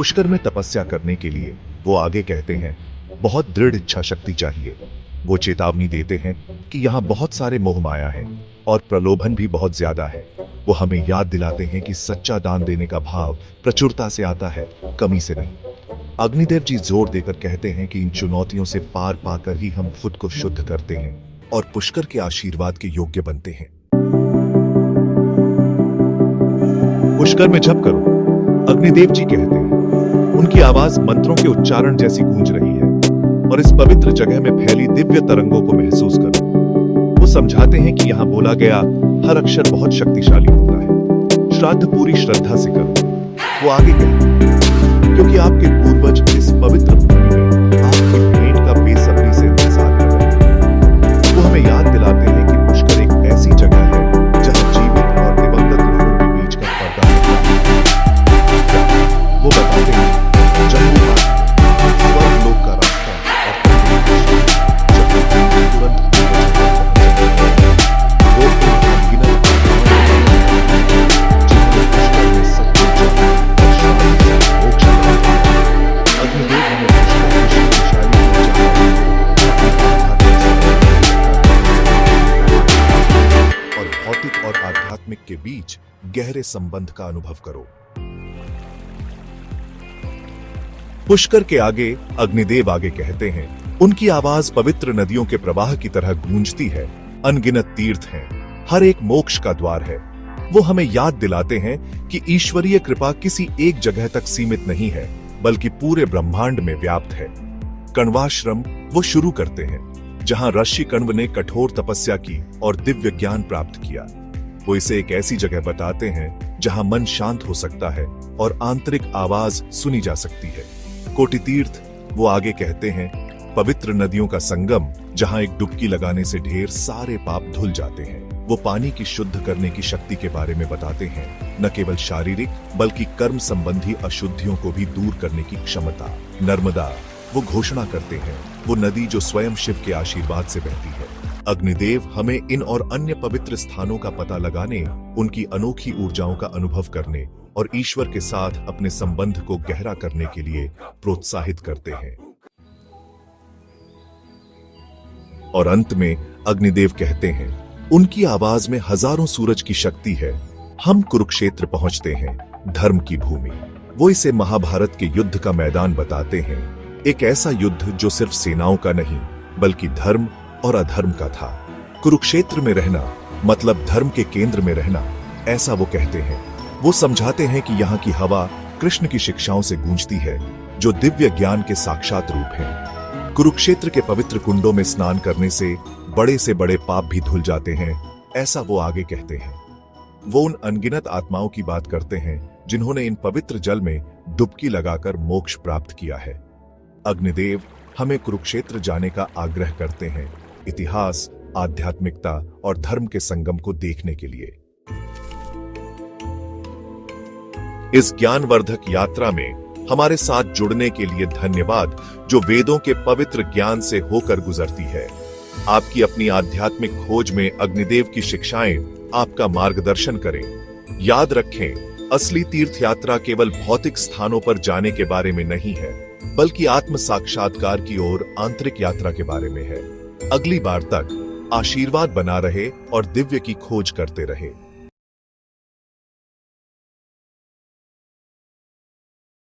पुष्कर में तपस्या करने के लिए वो आगे कहते हैं, बहुत दृढ़ इच्छा शक्ति चाहिए। वो चेतावनी देते हैं कि यहाँ बहुत सारे मोह माया है और प्रलोभन भी बहुत ज्यादा है। वो हमें याद दिलाते हैं कि सच्चा दान देने का भाव प्रचुरता से आता है, कमी से नहीं। अग्निदेव जी जोर देकर कहते हैं कि इन चुनौतियों से पार पाकर ही हम खुद को शुद्ध करते हैं और पुष्कर के आशीर्वाद के योग्य बनते हैं। पुष्कर में जप करो, अग्निदेव जी कहते हैं। उनकी आवाज मंत्रों के उच्चारण जैसी गूंज रही है और इस पवित्र जगह में फैली दिव्य तरंगों को महसूस करो। वो समझाते हैं कि यहाँ बोला गया हर अक्षर बहुत शक्तिशाली होता है। श्राद्ध पूरी श्रद्धा से करो। वो आगे कहते हैं, क्योंकि आपके पूर्वज इस पवित्र भूमि में आपकी भेंट का बेसब्री से इंतजार कर रहे हैं। वो हमें याद दिलाते हैं कि पुष्कर एक ऐसी जगह है जहाँ जीवित और दिवंगत लोगों के बीच का पर्दा है। वो बताते हैं, जम्मू स्वर्ग लोक का रास्ता और भौतिक और आध्यात्मिक के बीच गहरे संबंध का अनुभव करो। पुष्कर के आगे अग्निदेव आगे कहते हैं, उनकी आवाज पवित्र नदियों के प्रवाह की तरह गूंजती है। अनगिनत तीर्थ हैं, हर एक मोक्ष का द्वार है। वो हमें याद दिलाते हैं कि ईश्वरीय कृपा किसी एक जगह तक सीमित नहीं है, बल्कि पूरे ब्रह्मांड में व्याप्त है। कण्वाश्रम वो शुरू करते हैं, जहां ऋषि कण्व ने कठोर तपस्या की और दिव्य ज्ञान प्राप्त किया। वो इसे एक ऐसी जगह बताते हैं जहां मन शांत हो सकता है और आंतरिक आवाज सुनी जा सकती है। कोटि तीर्थ वो आगे कहते हैं, पवित्र नदियों का संगम, जहां एक डुबकी लगाने से ढेर सारे पाप धुल जाते हैं। वो पानी की शुद्ध करने की शक्ति के बारे में बताते हैं, न केवल शारीरिक बल्कि कर्म संबंधी अशुद्धियों को भी दूर करने की क्षमता। नर्मदा वो घोषणा करते हैं, वो नदी जो स्वयं शिव के आशीर्वाद से बहती है। अग्निदेव हमें इन और अन्य पवित्र स्थानों का पता लगाने, उनकी अनोखी ऊर्जाओं का अनुभव करने और ईश्वर के साथ अपने संबंध को गहरा करने के लिए प्रोत्साहित करते हैं। और अंत में अग्निदेव कहते हैं, उनकी आवाज में हजारों सूरज की शक्ति है। हम कुरुक्षेत्र पहुंचते हैं, धर्म की भूमि। वो इसे महाभारत के युद्ध का मैदान बताते हैं, एक ऐसा युद्ध जो सिर्फ सेनाओं का नहीं बल्कि धर्म और अधर्म का था। कुरुक्षेत्र में रहना मतलब धर्म के केंद्र में रहना, ऐसा वो कहते हैं। वो समझाते हैं कि यहाँ की हवा कृष्ण की शिक्षाओं से गूंजती है, जो दिव्य ज्ञान के साक्षात रूप हैं। कुरुक्षेत्र के पवित्र कुंडों में स्नान करने से बड़े पाप भी धुल जाते हैं, ऐसा वो आगे कहते हैं। वो उन अनगिनत आत्माओं की बात करते हैं जिन्होंने इन पवित्र जल में डुबकी लगाकर मोक्ष प्राप्त किया है। अग्निदेव हमें कुरुक्षेत्र जाने का आग्रह करते हैं, इतिहास, आध्यात्मिकता और धर्म के संगम को देखने के लिए। इस ज्ञानवर्धक यात्रा में हमारे साथ जुड़ने के लिए धन्यवाद, जो वेदों के पवित्र ज्ञान से होकर गुजरती है। आपकी अपनी आध्यात्मिक खोज में अग्निदेव की शिक्षाएं आपका मार्गदर्शन करें। याद रखें, असली तीर्थ यात्रा केवल भौतिक स्थानों पर जाने के बारे में नहीं है, बल्कि आत्म साक्षात्कार की ओर आंतरिक यात्रा के बारे में है। अगली बार तक आशीर्वाद बना रहे और दिव्य की खोज करते रहे।